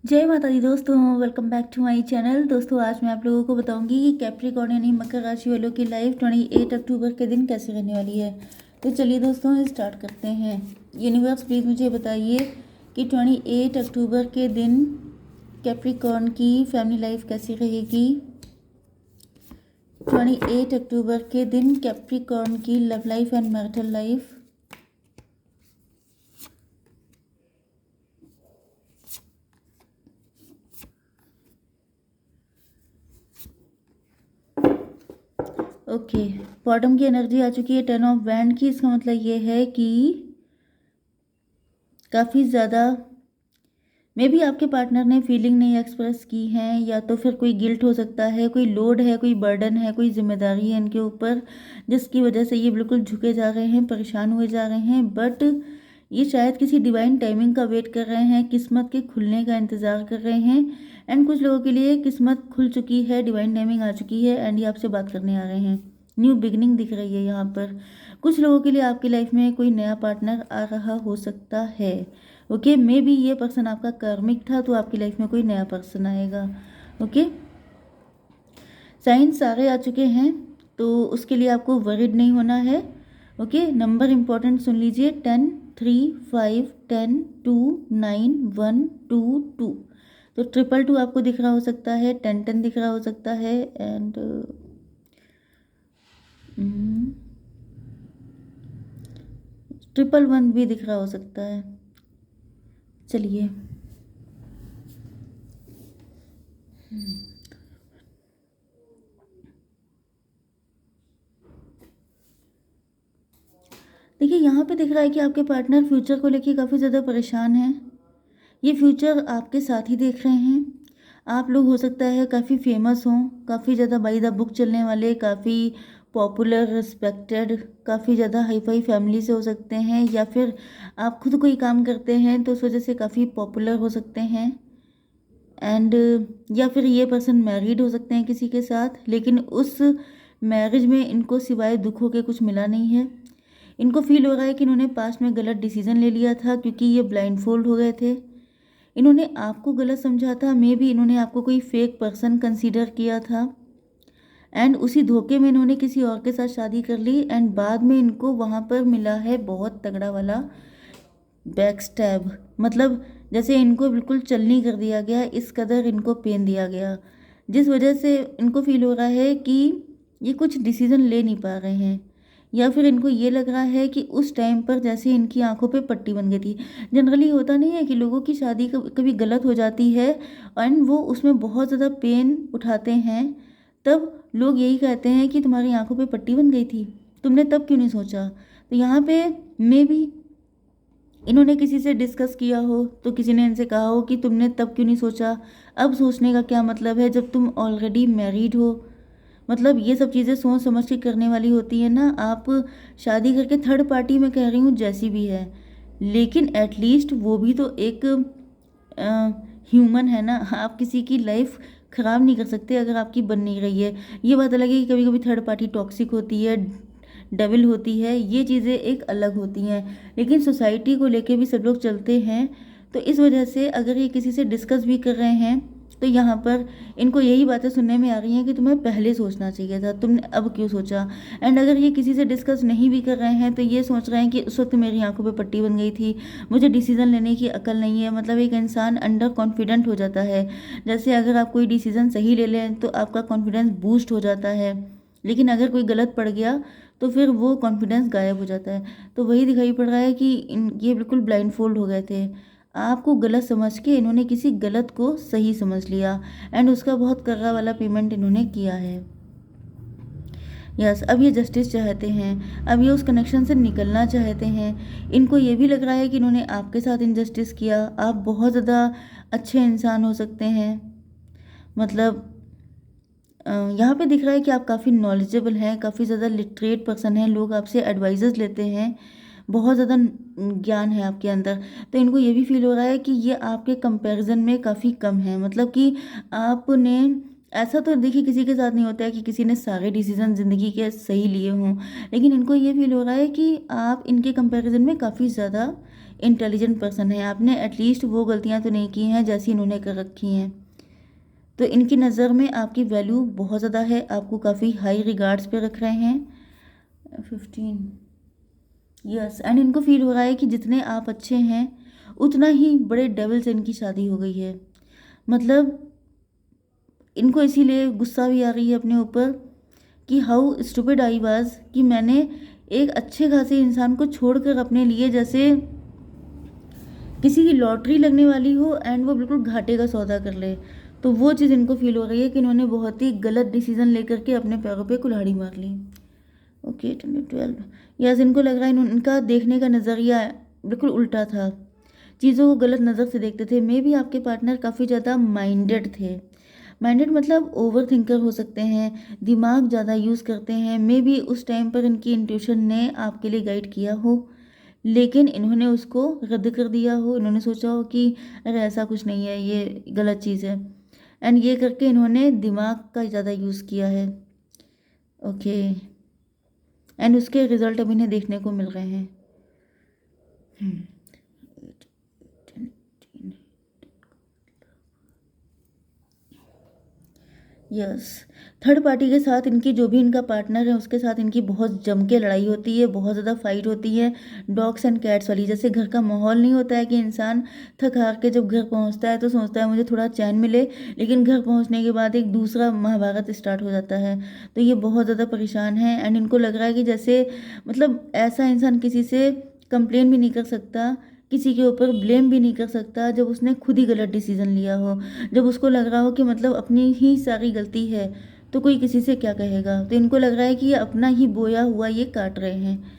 जय माता दी दोस्तों, welcome back to my channel. दोस्तों आज मैं आप लोगों को बताऊंगी कि कैप्रिकॉर्न यानी मकर राशि वालों की लाइफ 28 अक्टूबर के दिन कैसे रहने वाली है। तो चलिए दोस्तों स्टार्ट करते हैं। यूनिवर्स प्लीज़ मुझे बताइए कि 28 अक्टूबर के दिन कैप्रिकॉर्न की फैमिली लाइफ कैसी रहेगी। 28 अक्टूबर के दिन कैप्रिकॉर्न की love life and marital life. Okay, bottom की एनर्जी आ चुकी है 10 ऑफ वैंड की। इसका मतलब ये है कि काफ़ी ज़्यादा मे भी आपके पार्टनर ने फीलिंग नहीं एक्सप्रेस की हैं, या तो फिर कोई गिल्ट हो सकता है, कोई लोड है, कोई बर्डन है, कोई जिम्मेदारी है इनके ऊपर, जिसकी वजह से ये बिल्कुल झुके जा रहे हैं, परेशान हुए जा रहे हैं। बट ये शायद किसी डिवाइन टाइमिंग का वेट कर रहे हैं, किस्मत के खुलने का इंतज़ार कर रहे हैं। एंड कुछ लोगों के लिए किस्मत खुल चुकी है, डिवाइन टाइमिंग आ चुकी है एंड ये आपसे बात करने आ रहे हैं। न्यू बिगनिंग दिख रही है यहाँ पर। कुछ लोगों के लिए आपकी लाइफ में कोई नया पार्टनर आ रहा हो सकता है। ओके, मे बी ये पर्सन आपका कार्मिक था, तो आपकी लाइफ में कोई नया पर्सन आएगा। ओके, साइंस सारे आ चुके हैं, तो उसके लिए आपको वरीड नहीं होना है। ओके, नंबर इंपॉर्टेंट सुन लीजिए, 10, 3, 5, 10, 2, 9, 1, 2, 2। तो 222 आपको दिख रहा हो सकता है, 10 दिख रहा हो सकता है एंड 111 भी दिख रहा हो सकता है। चलिए, देखिए यहाँ पे दिख रहा है कि आपके पार्टनर फ्यूचर को लेके काफ़ी ज़्यादा परेशान हैं। ये फ्यूचर आपके साथ ही देख रहे हैं। आप लोग हो सकता है काफ़ी फेमस हों, काफ़ी ज़्यादा बाय द बुक चलने वाले, काफ़ी पॉपुलर, रिस्पेक्टेड, काफ़ी ज़्यादा हाई फाई फैमिली से हो सकते हैं, या फिर आप खुद कोई काम करते हैं तो उस वजह से काफ़ी पॉपुलर हो सकते हैं। एंड या फिर ये पर्सन मैरिड हो सकते हैं किसी के साथ, लेकिन उस मैरिज में इनको सिवाय दुखों के कुछ मिला नहीं है। इनको फील हो रहा है कि इन्होंने पास्ट में गलत डिसीजन ले लिया था, क्योंकि ये ब्लाइंड फोल्ड हो गए थे। इन्होंने आपको गलत समझा था, मे भी इन्होंने आपको कोई फेक पर्सन कंसीडर किया था एंड उसी धोखे में इन्होंने किसी और के साथ शादी कर ली एंड बाद में इनको वहाँ पर मिला है बहुत तगड़ा वाला बैक स्टैब। मतलब जैसे इनको बिल्कुल चलनी कर दिया गया, इस कदर इनको पेन दिया गया, जिस वजह से इनको फील हो रहा है कि ये कुछ डिसीज़न ले नहीं पा रहे हैं, या फिर इनको ये लग रहा है कि उस टाइम पर जैसे इनकी आंखों पे पट्टी बन गई थी। जनरली होता नहीं है कि लोगों की शादी कभी गलत हो जाती है एंड वो उसमें बहुत ज़्यादा पेन उठाते हैं, तब लोग यही कहते हैं कि तुम्हारी आंखों पे पट्टी बन गई थी, तुमने तब क्यों नहीं सोचा। तो यहाँ पे मे बी इन्होंने किसी से डिस्कस किया हो, तो किसी ने इनसे कहा हो कि तुमने तब क्यों नहीं सोचा। अब सोचने का क्या मतलब है जब तुम ऑलरेडी मैरिड हो। मतलब ये सब चीज़ें सोच समझ के करने वाली होती है ना। आप शादी करके थर्ड पार्टी में कह रही हूँ जैसी भी है, लेकिन एटलीस्ट वो भी तो एक ह्यूमन है ना। आप किसी की लाइफ ख़राब नहीं कर सकते अगर आपकी बन नहीं रही है। ये बात अलग है कि कभी कभी थर्ड पार्टी टॉक्सिक होती है, डेविल होती है, ये चीज़ें एक अलग होती हैं, लेकिन सोसाइटी को लेके भी सब लोग चलते हैं। तो इस वजह से अगर ये किसी से डिस्कस भी कर रहे हैं, तो यहाँ पर इनको यही बातें सुनने में आ रही हैं कि तुम्हें पहले सोचना चाहिए था, तुमने अब क्यों सोचा। एंड अगर ये किसी से डिस्कस नहीं भी कर रहे हैं, तो ये सोच रहे हैं कि उस वक्त मेरी आंखों पे पट्टी बन गई थी, मुझे डिसीज़न लेने की अकल नहीं है। मतलब एक इंसान अंडर कॉन्फिडेंट हो जाता है। जैसे अगर आप कोई डिसीज़न सही ले लें तो आपका कॉन्फिडेंस बूस्ट हो जाता है, लेकिन अगर कोई गलत पड़ गया तो फिर वो कॉन्फिडेंस गायब हो जाता है। तो वही दिखाई पड़ रहा है कि ये बिल्कुल ब्लाइंड फोल्ड हो गए थे। आपको गलत समझ के इन्होंने किसी गलत को सही समझ लिया एंड उसका बहुत कर्रा वाला पेमेंट इन्होंने किया है। यस, अब ये जस्टिस चाहते हैं, अब ये उस कनेक्शन से निकलना चाहते हैं। इनको ये भी लग रहा है कि इन्होंने आपके साथ इनजस्टिस किया। आप बहुत ज़्यादा अच्छे इंसान हो सकते हैं। मतलब यहाँ पे दिख रहा है कि आप काफ़ी नॉलेजेबल हैं, काफ़ी ज़्यादा लिटरेट पर्सन हैं, लोग आपसे एडवाइजेस लेते हैं, बहुत ज़्यादा ज्ञान है आपके अंदर। तो इनको ये भी फील हो रहा है कि ये आपके कंपैरिजन में काफ़ी कम है। मतलब कि आपने, ऐसा तो देखिए किसी के साथ नहीं होता है कि किसी ने सारे डिसीजन ज़िंदगी के सही लिए हों, लेकिन इनको ये फील हो रहा है कि आप इनके कंपैरिजन में काफ़ी ज़्यादा इंटेलिजेंट पर्सन है, आपने एटलीस्ट वो गलतियाँ तो नहीं की हैं जैसी इन्होंने कर रखी हैं। तो इनकी नज़र में आपकी वैल्यू बहुत ज़्यादा है, आपको काफ़ी हाई रिगार्ड्स पे रख रहे हैं। 15 यस, एंड इनको फील हो रहा है कि जितने आप अच्छे हैं उतना ही बड़े डेविल से इनकी शादी हो गई है। मतलब इनको इसीलिए गुस्सा भी आ रही है अपने ऊपर कि हाउ स्टूपिड आई वाज, कि मैंने एक अच्छे खासे इंसान को छोड़कर अपने लिए जैसे किसी की लॉटरी लगने वाली हो एंड वो बिल्कुल घाटे का सौदा कर ले। तो वो चीज़ इनको फील हो रही है कि इन्होंने बहुत ही गलत डिसीजन लेकर के अपने पैरों पे कुल्हाड़ी मार ली। ओके 12 यस, इनको लग रहा है इनका देखने का नज़रिया बिल्कुल उल्टा था, चीज़ों को गलत नज़र से देखते थे। मे भी आपके पार्टनर काफ़ी ज़्यादा माइंडेड थे। माइंडेड मतलब ओवर थिंकर हो सकते हैं, दिमाग ज़्यादा यूज़ करते हैं। मे बी उस टाइम पर इनकी इंट्यूशन ने आपके लिए गाइड किया हो, लेकिन इन्होंने उसको रद्द कर दिया हो। इन्होंने सोचा हो कि अरे ऐसा कुछ नहीं है, ये गलत चीज़ है, एंड ये करके इन्होंने दिमाग का ज़्यादा यूज़ किया है। ओके, एंड उसके रिजल्ट अब इन्हें देखने को मिल रहे हैं। यस, थर्ड पार्टी के साथ इनकी जो भी इनका पार्टनर है उसके साथ इनकी बहुत जम के लड़ाई होती है, बहुत ज़्यादा फाइट होती है। डॉग्स एंड कैट्स वाली, जैसे घर का माहौल नहीं होता है कि इंसान थक हार के जब घर पहुंचता है तो सोचता है मुझे थोड़ा चैन मिले, लेकिन घर पहुंचने के बाद एक दूसरा महाभारत स्टार्ट हो जाता है। तो ये बहुत ज़्यादा परेशान है एंड इनको लग रहा है कि जैसे मतलब ऐसा इंसान किसी से कंप्लेन भी नहीं कर सकता, किसी के ऊपर ब्लेम भी नहीं कर सकता जब उसने खुद ही गलत डिसीजन लिया हो, जब उसको लग रहा हो कि मतलब अपनी ही सारी गलती है तो कोई किसी से क्या कहेगा। तो इनको लग रहा है कि ये अपना ही बोया हुआ ये काट रहे हैं।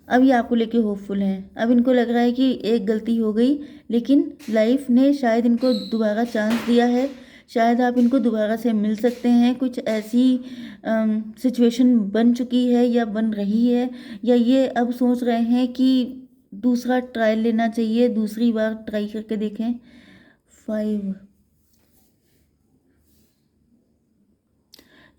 अब ये आपको लेके होपफुल हैं। अब इनको लग रहा है कि एक गलती हो गई, लेकिन लाइफ ने शायद इनको दोबारा चांस दिया है, शायद आप इनको दोबारा से मिल सकते हैं। कुछ ऐसी सिचुएशन बन चुकी है या बन रही है, या ये अब सोच रहे हैं कि दूसरा ट्रायल लेना चाहिए, दूसरी बार ट्राई करके देखें। 5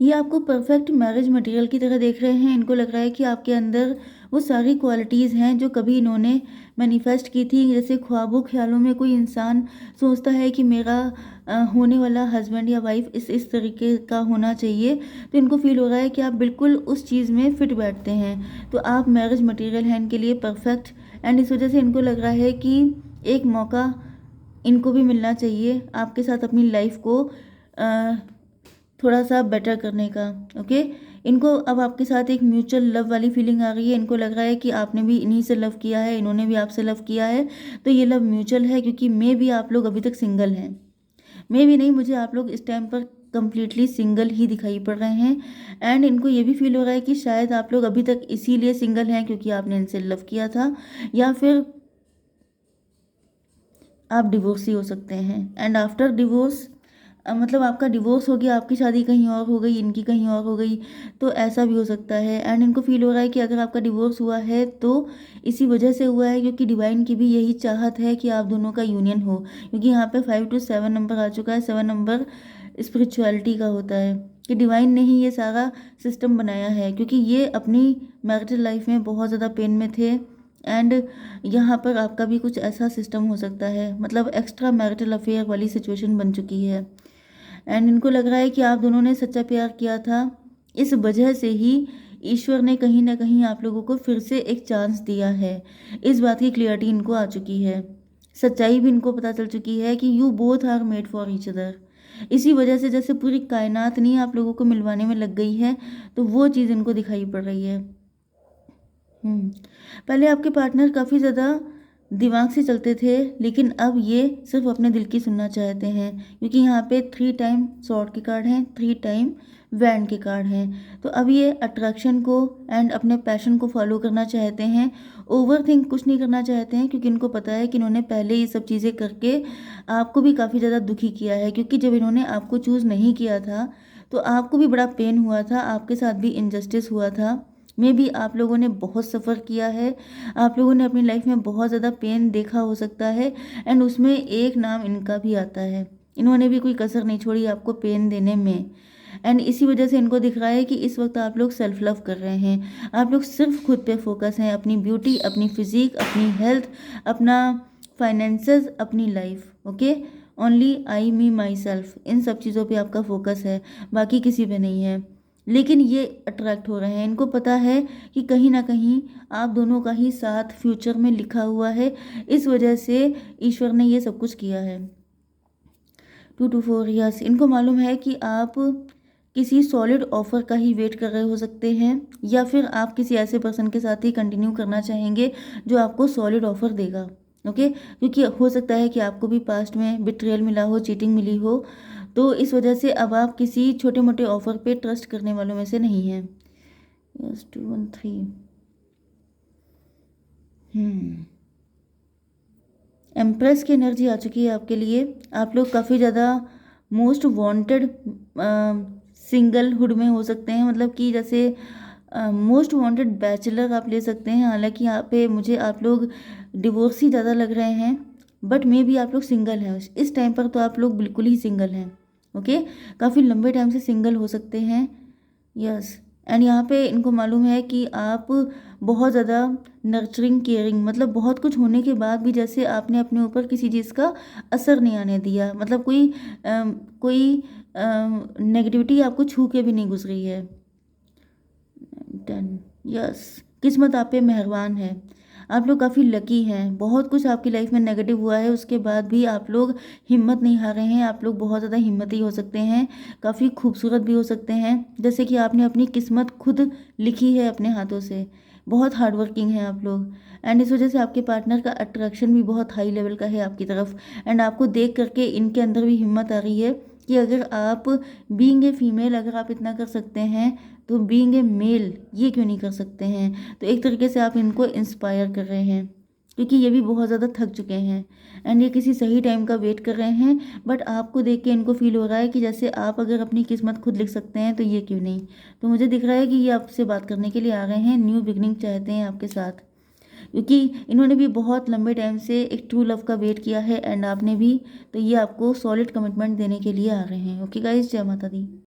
ये आपको परफेक्ट मैरिज मटेरियल की तरह देख रहे हैं। इनको लग रहा है कि आपके अंदर वो सारी क्वालिटीज़ हैं जो कभी इन्होंने मैनिफेस्ट की थी। जैसे ख्वाबों ख्यालों में कोई इंसान सोचता है कि मेरा होने वाला हस्बैंड या वाइफ इस तरीके का होना चाहिए, तो इनको फील हो रहा है कि आप बिल्कुल उस चीज़ में फिट बैठते हैं। तो आप मैरिज मटेरियल हैं इनके लिए परफेक्ट, एंड इस वजह से इनको लग रहा है कि एक मौका इनको भी मिलना चाहिए आपके साथ अपनी लाइफ को थोड़ा सा बेटर करने का। ओके, इनको अब आपके साथ एक म्यूचुअल लव वाली फीलिंग आ गई है। इनको लग रहा है कि आपने भी इन्हीं से लव किया है, इन्होंने भी आपसे लव किया है, तो ये लव म्यूचुअल है। क्योंकि मे भी आप लोग अभी तक सिंगल हैं, मे भी नहीं, मुझे आप लोग इस टाइम पर कंप्लीटली सिंगल ही दिखाई पड़ रहे हैं। एंड इनको ये भी फील हो रहा है कि शायद आप लोग अभी तक इसीलिए सिंगल हैं क्योंकि आपने इनसे लव किया था, या फिर आप डिवोर्स ही हो सकते हैं। एंड आफ्टर डिवोर्स मतलब आपका डिवोर्स हो गया, आपकी शादी कहीं और हो गई, इनकी कहीं और हो गई, तो ऐसा भी हो सकता है। एंड इनको फील हो रहा है कि अगर आपका डिवोर्स हुआ है तो इसी वजह से हुआ है क्योंकि डिवाइन की भी यही चाहत है कि आप दोनों का यूनियन हो। क्योंकि यहाँ पे 5 to 7 नंबर आ चुका है। 7 नंबर स्पिरिचुअलिटी का होता है कि डिवाइन ने ही ये सारा सिस्टम बनाया है, क्योंकि ये अपनी मैरिटल लाइफ में बहुत ज़्यादा पेन में थे। एंड यहाँ पर आपका भी कुछ ऐसा सिस्टम हो सकता है, मतलब एक्स्ट्रा मैरिटल अफेयर वाली सिचुएशन बन चुकी है। एंड इनको लग रहा है कि आप दोनों ने सच्चा प्यार किया था, इस वजह से ही ईश्वर ने कहीं ना कहीं आप लोगों को फिर से एक चांस दिया है। इस बात की क्लियरिटी इनको आ चुकी है, सच्चाई भी इनको पता चल चुकी है कि you both are made for each other. इसी वजह से जैसे पूरी कायनात नहीं आप लोगों को मिलवाने में लग गई है, तो वो चीज़ इनको दिखाई पड़ रही है। पहले आपके पार्टनर काफ़ी ज़्यादा दिमाग से चलते थे, लेकिन अब ये सिर्फ अपने दिल की सुनना चाहते हैं। क्योंकि यहाँ पे 3 टाइम सॉर्ड के कार्ड हैं, 3 टाइम वैंड के कार्ड हैं। तो अब ये अट्रैक्शन को एंड अपने पैशन को फॉलो करना चाहते हैं। ओवर थिंक कुछ नहीं करना चाहते हैं, क्योंकि इनको पता है कि इन्होंने पहले ये सब चीज़ें करके आपको भी काफ़ी ज़्यादा दुखी किया है। क्योंकि जब इन्होंने आपको चूज़ नहीं किया था तो आपको भी बड़ा पेन हुआ था, आपके साथ भी इनजस्टिस हुआ था। मे भी आप लोगों ने बहुत सफ़र किया है, आप लोगों ने अपनी लाइफ में बहुत ज़्यादा पेन देखा हो सकता है, एंड उसमें एक नाम इनका भी आता है। इन्होंने भी कोई कसर नहीं छोड़ी आपको पेन देने में। एंड इसी वजह से इनको दिख रहा है कि इस वक्त आप लोग सेल्फ लव कर रहे हैं। आप लोग सिर्फ खुद पे फोकस हैं, अपनी ब्यूटी, अपनी फिजिक, अपनी हेल्थ, अपना फाइनेंसेस, अपनी life. Okay, only I me myself, इन सब चीज़ों पे आपका फोकस है, बाकी किसी पे नहीं है। लेकिन ये अट्रैक्ट हो रहे हैं, इनको पता है कि कहीं ना कहीं आप दोनों का ही साथ फ्यूचर में लिखा हुआ है, इस वजह से ईश्वर ने ये सब कुछ किया है। 2 to 4 years, इनको मालूम है कि आप किसी सॉलिड ऑफर का ही वेट कर रहे हो सकते हैं, या फिर आप किसी ऐसे पर्सन के साथ ही कंटिन्यू करना चाहेंगे जो आपको सॉलिड ऑफर देगा। ओके, क्योंकि हो सकता है कि आपको भी पास्ट में बिट्रेयल मिला हो, चीटिंग मिली हो, तो इस वजह से अब आप किसी छोटे मोटे ऑफर पे ट्रस्ट करने वालों में से नहीं हैं। यस, 2 1 3। एम्प्रेस की एनर्जी आ चुकी है आपके लिए। आप लोग काफ़ी ज़्यादा मोस्ट वांटेड सिंगलहुड में हो सकते हैं, मतलब कि जैसे मोस्ट वांटेड बैचलर आप ले सकते हैं। हालांकि यहाँ पे मुझे आप लोग डिवोर्स ही ज़्यादा लग रहे हैं, बट मे बी आप लोग सिंगल हैं इस टाइम पर, तो आप लोग बिल्कुल ही सिंगल हैं। ओके, काफ़ी लंबे टाइम से सिंगल हो सकते हैं। यस, एंड यहाँ पे इनको मालूम है कि आप बहुत ज़्यादा नर्चरिंग, केयरिंग, मतलब बहुत कुछ होने के बाद भी जैसे आपने अपने ऊपर किसी चीज़ का असर नहीं आने दिया, मतलब कोई नेगेटिविटी आपको छू के भी नहीं गुजरी है। 10। यस, किस्मत आप पे मेहरबान है। आप लोग काफ़ी लकी हैं। बहुत कुछ आपकी लाइफ में नेगेटिव हुआ है, उसके बाद भी आप लोग हिम्मत नहीं हारे हैं। आप लोग बहुत ज़्यादा हिम्मती हो सकते हैं, काफ़ी खूबसूरत भी हो सकते हैं, जैसे कि आपने अपनी किस्मत खुद लिखी है अपने हाथों से। बहुत हार्ड वर्किंग हैं आप लोग, एंड इस वजह से आपके पार्टनर का अट्रैक्शन भी बहुत हाई लेवल का है आपकी तरफ। एंड आपको देख करके इनके अंदर भी हिम्मत आ रही है कि अगर आप बीइंग ए फीमेल अगर आप इतना कर सकते हैं, तो बीइंग ए मेल ये क्यों नहीं कर सकते हैं। तो एक तरीके से आप इनको इंस्पायर कर रहे हैं, क्योंकि ये भी बहुत ज़्यादा थक चुके हैं एंड ये किसी सही टाइम का वेट कर रहे हैं। बट आपको देख के इनको फील हो रहा है कि जैसे आप अगर अपनी किस्मत खुद लिख सकते हैं तो ये क्यों नहीं। तो मुझे दिख रहा है कि ये आपसे बात करने के लिए आ रहे हैं, न्यू बिगनिंग चाहते हैं आपके साथ, क्योंकि इन्होंने भी बहुत लंबे टाइम से एक ट्रू लव का वेट किया है एंड आपने भी। तो ये आपको सॉलिड कमिटमेंट देने के लिए आ रहे हैं। ओके गाइस, जय माता दी।